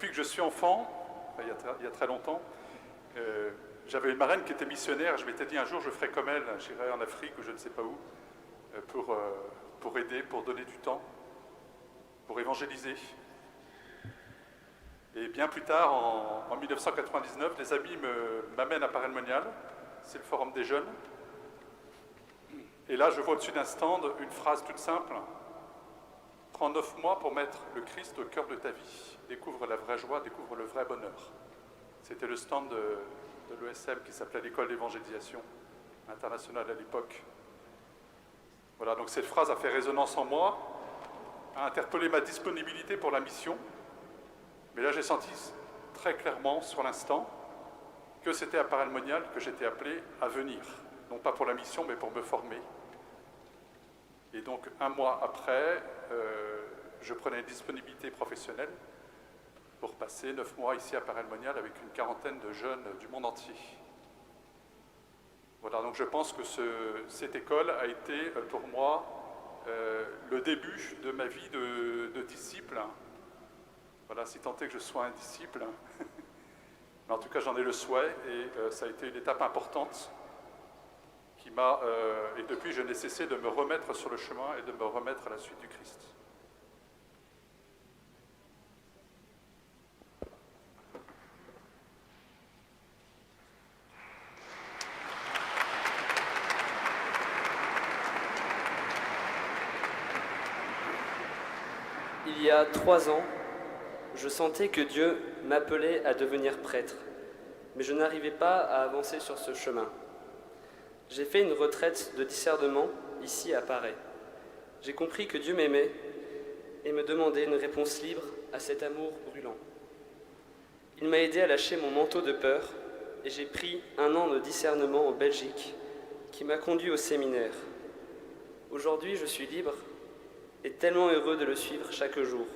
depuis que je suis enfant, enfin, il y a très longtemps, j'avais une marraine qui était missionnaire. Je m'étais dit un jour je ferai comme elle, j'irai en Afrique ou je ne sais pas où, pour aider, pour donner du temps, pour évangéliser. Et bien plus tard, en 1999, des amis m'amènent à Paray-le-Monial, c'est le forum des jeunes. Et là, je vois au-dessus d'un stand une phrase toute simple. « Prends 9 mois pour mettre le Christ au cœur de ta vie. Découvre la vraie joie, découvre le vrai bonheur. » C'était le stand de l'ESM qui s'appelait l'École d'évangélisation internationale à l'époque. Voilà, donc cette phrase a fait résonance en moi, a interpellé ma disponibilité pour la mission. Mais là, j'ai senti très clairement, sur l'instant, que c'était à Paray-le-Monial que j'étais appelé à venir. Non pas pour la mission, mais pour me former. Et donc, un mois après, je prenais une disponibilité professionnelle pour passer 9 mois ici à Paray-le-Monial avec une quarantaine de jeunes du monde entier. Voilà, donc je pense que cette école a été pour moi le début de ma vie de disciple. Voilà, si tant est que je sois un disciple. Mais en tout cas, j'en ai le souhait et ça a été une étape importante qui m'a... et depuis, je n'ai cessé de me remettre sur le chemin et de me remettre à la suite du Christ. Il y a 3 ans, je sentais que Dieu m'appelait à devenir prêtre, mais je n'arrivais pas à avancer sur ce chemin. J'ai fait une retraite de discernement ici à Paray. J'ai compris que Dieu m'aimait et me demandait une réponse libre à cet amour brûlant. Il m'a aidé à lâcher mon manteau de peur et j'ai pris 1 an de discernement en Belgique qui m'a conduit au séminaire. Aujourd'hui, je suis libre et tellement heureux de le suivre chaque jour.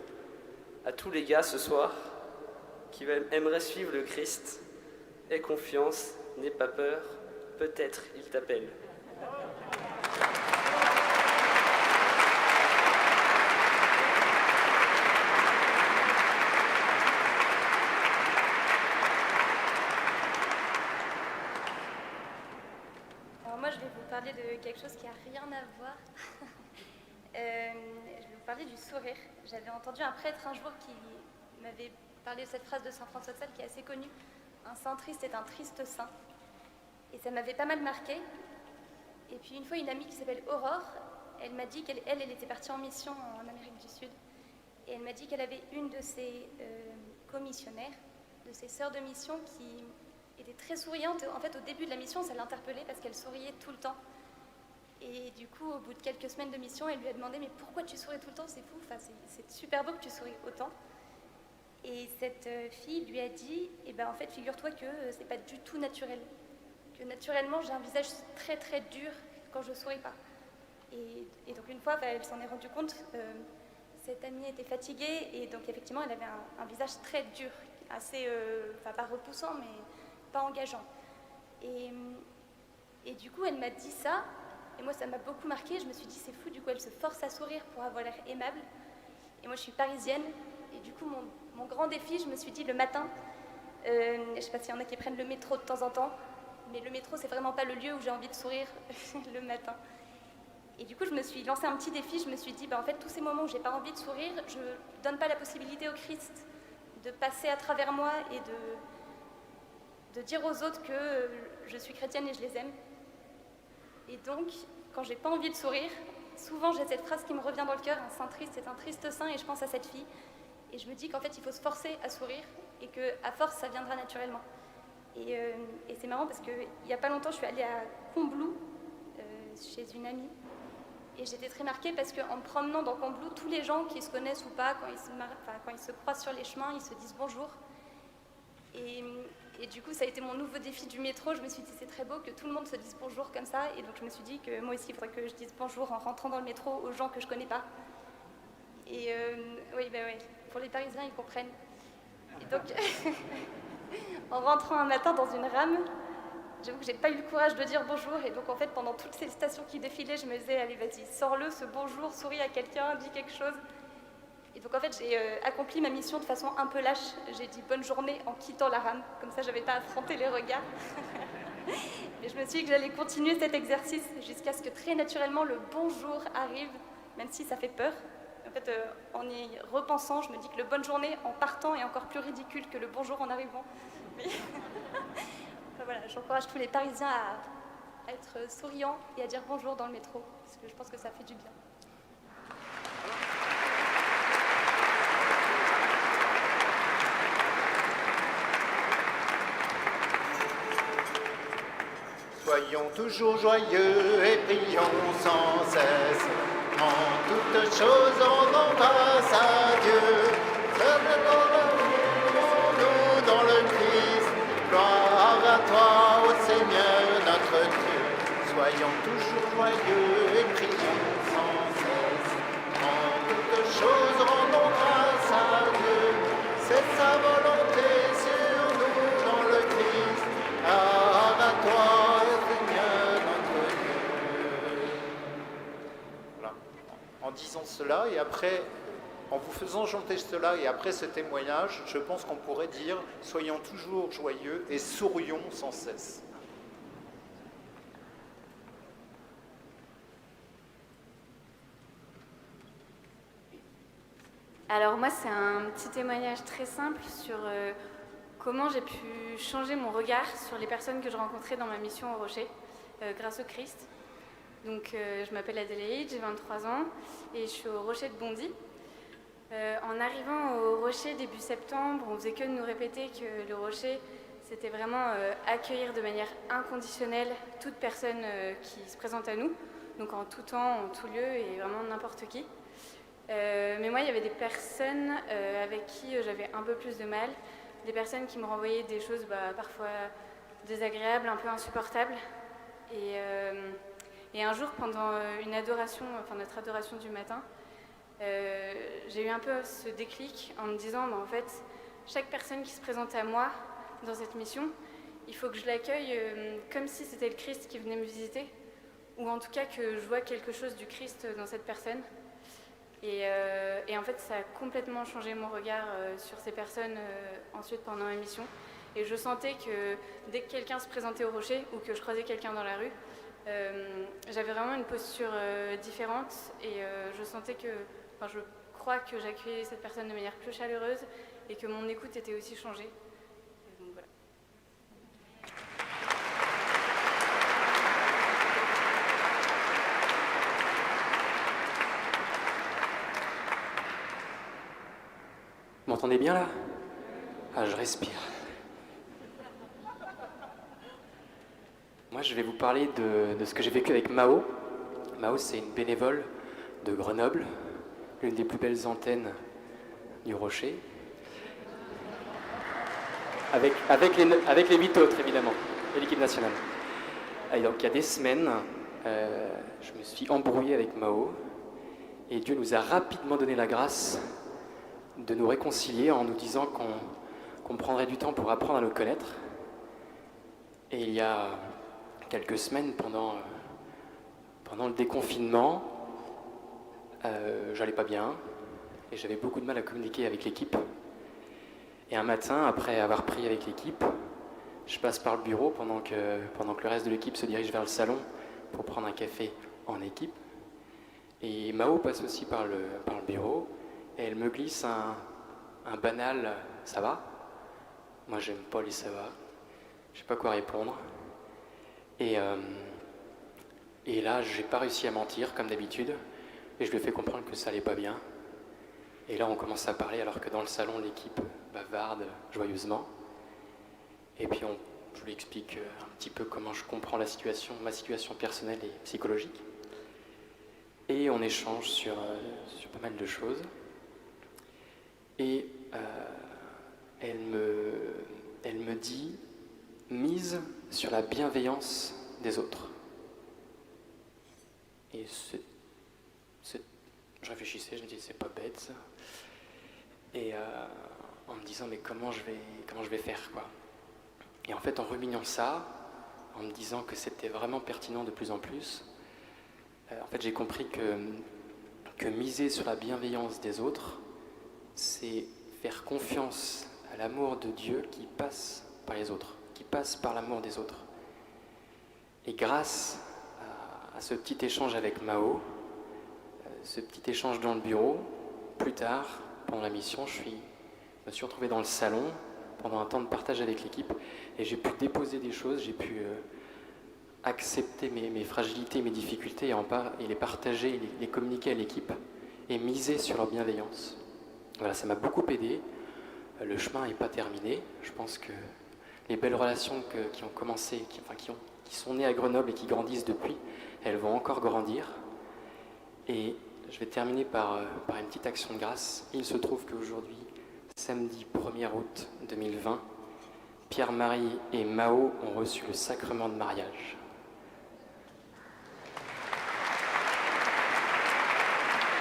À tous les gars ce soir qui aimeraient suivre le Christ, aie confiance, n'aie pas peur, peut-être il t'appelle. Alors moi je vais vous parler de quelque chose qui n'a rien à voir. Je vais vous parler du sourire. J'avais entendu un prêtre un jour qui m'avait parlé de cette phrase de Saint François de Sales qui est assez connue. Un saint triste est un triste saint. Et ça m'avait pas mal marqué. Et puis une fois, une amie qui s'appelle Aurore, elle m'a dit qu'elle était partie en mission en Amérique du Sud. Et elle m'a dit qu'elle avait une de ses commissionnaires, de ses sœurs de mission qui était très souriante. En fait, au début de la mission, ça l'interpellait parce qu'elle souriait tout le temps. Et du coup, au bout de quelques semaines de mission, elle lui a demandé « Mais pourquoi tu souris tout le temps? C'est fou, enfin, c'est super beau que tu souris autant. » Et cette fille lui a dit « Eh ben, en fait, figure-toi que c'est pas du tout naturel. Que naturellement, j'ai un visage très très dur quand je souris pas. » Et donc une fois, elle s'en est rendue compte, cette amie était fatiguée et donc effectivement, elle avait un visage très dur, assez, pas repoussant, mais pas engageant. Et du coup, elle m'a dit ça. Et moi, ça m'a beaucoup marqué. Je me suis dit, c'est fou, du coup, elle se force à sourire pour avoir l'air aimable. Et moi, je suis parisienne. Et du coup, mon grand défi, je me suis dit, le matin, je sais pas s'il y en a qui prennent le métro de temps en temps, mais le métro, c'est vraiment pas le lieu où j'ai envie de sourire le matin. Et du coup, je me suis lancé un petit défi. Je me suis dit, en fait, tous ces moments où j'ai pas envie de sourire, je donne pas la possibilité au Christ de passer à travers moi et de dire aux autres que je suis chrétienne et je les aime. Et donc, quand j'ai pas envie de sourire, souvent j'ai cette phrase qui me revient dans le cœur, un saint triste, c'est un triste saint, et je pense à cette fille. Et je me dis qu'en fait, il faut se forcer à sourire, et qu'à force, ça viendra naturellement. Et c'est marrant parce qu'il n'y a pas longtemps, je suis allée à Combloux, chez une amie, et j'étais très marquée parce qu'en me promenant dans Combloux, tous les gens qui se connaissent ou pas, quand ils se croisent sur les chemins, ils se disent bonjour. Et du coup, ça a été mon nouveau défi du métro. Je me suis dit, c'est très beau que tout le monde se dise bonjour comme ça. Et donc, je me suis dit que moi aussi, il faudrait que je dise bonjour en rentrant dans le métro aux gens que je connais pas. Et oui, pour les Parisiens, ils comprennent. Et donc, en rentrant un matin dans une rame, j'avoue que j'ai pas eu le courage de dire bonjour. Et donc, en fait, pendant toutes ces stations qui défilaient, je me disais, allez, vas-y, sors-le, ce bonjour, souris à quelqu'un, dis quelque chose. Et donc en fait, j'ai accompli ma mission de façon un peu lâche. J'ai dit bonne journée en quittant la rame, comme ça j'avais pas à affronter les regards. Et je me suis dit que j'allais continuer cet exercice jusqu'à ce que très naturellement le bonjour arrive, même si ça fait peur. En fait, en y repensant, je me dis que le bonne journée en partant est encore plus ridicule que le bonjour en arrivant. Mais enfin, voilà, j'encourage tous les Parisiens à être souriants et à dire bonjour dans le métro, parce que je pense que ça fait du bien. Soyons toujours joyeux et prions sans cesse. En toutes choses, rendons grâce à Dieu. Nous dans le Christ, gloire à toi, ô Seigneur notre Dieu. Soyons toujours joyeux et prions sans cesse. En toutes choses, rendons grâce à Dieu. C'est sa volonté sur nous dans le Christ. Gloire à toi. En disant cela et après, en vous faisant chanter cela et après ce témoignage, je pense qu'on pourrait dire « Soyons toujours joyeux et sourions sans cesse ». Alors moi, c'est un petit témoignage très simple sur comment j'ai pu changer mon regard sur les personnes que je rencontrais dans ma mission au Rocher, grâce au Christ. Donc je m'appelle Adélaïde, j'ai 23 ans et je suis au Rocher de Bondy. En arrivant au Rocher début septembre, on faisait que de nous répéter que le Rocher, c'était vraiment accueillir de manière inconditionnelle toute personne qui se présente à nous, donc en tout temps, en tout lieu et vraiment n'importe qui. Mais moi, il y avait des personnes avec qui j'avais un peu plus de mal, des personnes qui me renvoyaient des choses parfois désagréables, un peu insupportables. Et un jour, pendant une adoration, enfin notre adoration du matin, j'ai eu un peu ce déclic en me disant, en fait, chaque personne qui se présente à moi dans cette mission, il faut que je l'accueille comme si c'était le Christ qui venait me visiter, ou en tout cas que je vois quelque chose du Christ dans cette personne. Et en fait, ça a complètement changé mon regard sur ces personnes ensuite pendant ma mission. Et je sentais que dès que quelqu'un se présentait au Rocher ou que je croisais quelqu'un dans la rue, j'avais vraiment une posture différente et je crois que j'accueillais cette personne de manière plus chaleureuse et que mon écoute était aussi changée. Et donc, voilà. Vous m'entendez bien là? Ah, je respire. Moi, je vais vous parler de ce que j'ai vécu avec Mao. Mao, c'est une bénévole de Grenoble, l'une des plus belles antennes du Rocher. Avec les 8 autres, évidemment, et l'équipe nationale. Et donc, il y a des semaines, je me suis embrouillé avec Mao, et Dieu nous a rapidement donné la grâce de nous réconcilier en nous disant qu'on prendrait du temps pour apprendre à nous connaître. Et il y a quelques semaines, pendant le déconfinement, j'allais pas bien et j'avais beaucoup de mal à communiquer avec l'équipe. Et un matin, après avoir prié avec l'équipe, je passe par le bureau pendant que le reste de l'équipe se dirige vers le salon pour prendre un café en équipe. Et Mao passe aussi par le bureau et elle me glisse un banal « ça va ?» Moi, j'aime pas les « ça va », je sais pas quoi répondre. Et là, j'ai pas réussi à mentir, comme d'habitude, et je lui ai fait comprendre que ça allait pas bien. Et là, on commence à parler, alors que dans le salon, l'équipe bavarde joyeusement. Et puis, je lui explique un petit peu comment je comprends la situation, ma situation personnelle et psychologique. Et on échange sur pas mal de choses. Et elle me dit « mise sur la bienveillance des autres ». Et je réfléchissais, je me disais c'est pas bête ça. Et en me disant mais comment je vais faire quoi. Et en fait en ruminant ça, en me disant que c'était vraiment pertinent de plus en plus, en fait j'ai compris que miser sur la bienveillance des autres, c'est faire confiance à l'amour de Dieu qui passe par les autres, qui passe par l'amour des autres. Et grâce à ce petit échange avec Mao, ce petit échange dans le bureau, plus tard, pendant la mission, je me suis retrouvé dans le salon pendant un temps de partage avec l'équipe et j'ai pu déposer des choses, j'ai pu accepter mes fragilités, mes difficultés et les partager, les communiquer à l'équipe et miser sur leur bienveillance. Voilà, ça m'a beaucoup aidé. Le chemin n'est pas terminé. Je pense que les belles relations qui ont commencé, qui sont nées à Grenoble et qui grandissent depuis, elles vont encore grandir. Et je vais terminer par une petite action de grâce. Il se trouve qu'aujourd'hui, samedi 1er août 2020, Pierre-Marie et Mao ont reçu le sacrement de mariage.